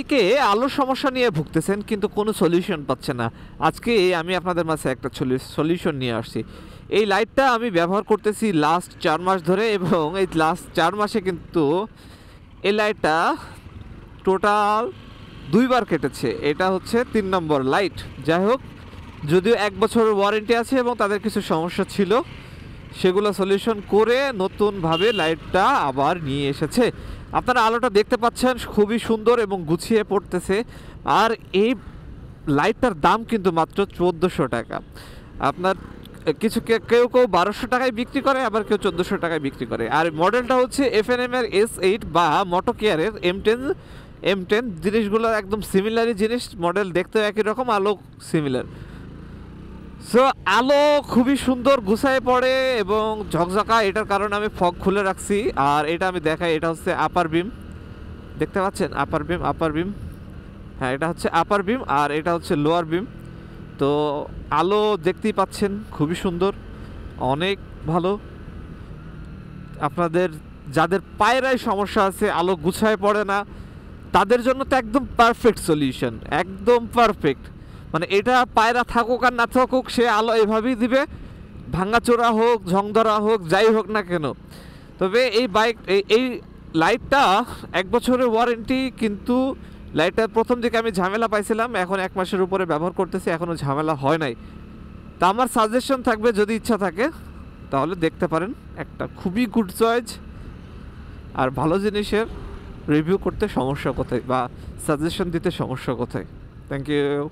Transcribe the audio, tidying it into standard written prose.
একে আলোর সমস্যা নিয়ে ভুগতেছেন কিন্তু কোনো সলিউশন পাচ্ছে না। আজকে আমি আপনাদের মাঝে একটা সলিউশন নিয়ে আসছি। এই লাইটটা আমি ব্যবহার করতেছি লাস্ট ৪ মাস ধরে এবং এই লাস্ট ৪ মাসে কিন্তু এই লাইটটা টোটাল ২ বার কেটেছে। এটা হচ্ছে ৩ নম্বর লাইট। যাই হোক, যদিও ১ বছরের ওয়ারেন্টি আছে এবং তাদের কিছু সমস্যা ছিল, সেগুলো সলিউশন করে নতুনভাবে লাইটটা আবার নিয়ে এসেছে। আপনারা আলোটা দেখতে পাচ্ছেন, খুবই সুন্দর এবং গুছিয়ে পড়তেছে। আর এই লাইটটার দাম কিন্তু মাত্র ১৪০০ টাকা। আপনার কিছু কেউ ১২০০ টাকায় বিক্রি করে, আবার কেউ ১৪০০ টাকায় বিক্রি করে। আর মডেলটা হচ্ছে এফএনএম এর S8 বা মোটো কেয়ারের M10 জিনিসগুলো একদম সিমিলারই জিনিস, মডেল দেখতেও একই রকম, আলো সিমিলার। সো আলো খুবই সুন্দর গুছায় পড়ে এবং ঝকঝকা। এটার কারণে আমি ফগ খুলে রাখছি। আর এটা আমি দেখাই, এটা হচ্ছে আপার বিম, দেখতে পাচ্ছেন? আপার বিম, হ্যাঁ এটা হচ্ছে আপার বিম আর এটা হচ্ছে লোয়ার বিম। তো আলো দেখতেই পাচ্ছেন, খুবই সুন্দর, অনেক ভালো। আপনাদের যাদের পায়রায় সমস্যা আছে, আলো গুছায় পড়ে না, তাদের জন্য তো একদম পারফেক্ট সলিউশন, একদম পারফেক্ট। মানে এটা পায়রা থাকুক আর না থাকুক, সে আলো এভাবেই দিবে, ভাঙাচোরা হোক, ঝংধরা হোক, যাই হোক না কেন। তবে এই লাইটটা ১ বছরের ওয়ারেন্টি, কিন্তু লাইটটার প্রথম দিকে আমি ঝামেলা পাইছিলাম, এখন ১ মাসের উপরে ব্যবহার করতেছি, এখনও ঝামেলা হয় নাই। তা আমার সাজেশন থাকবে, যদি ইচ্ছা থাকে তাহলে দেখতে পারেন। একটা খুবই গুড চয়েস। আর ভালো জিনিসের রিভিউ করতে সমস্যা কোথায় বা সাজেশন দিতে সমস্যা কোথায়? Thank you.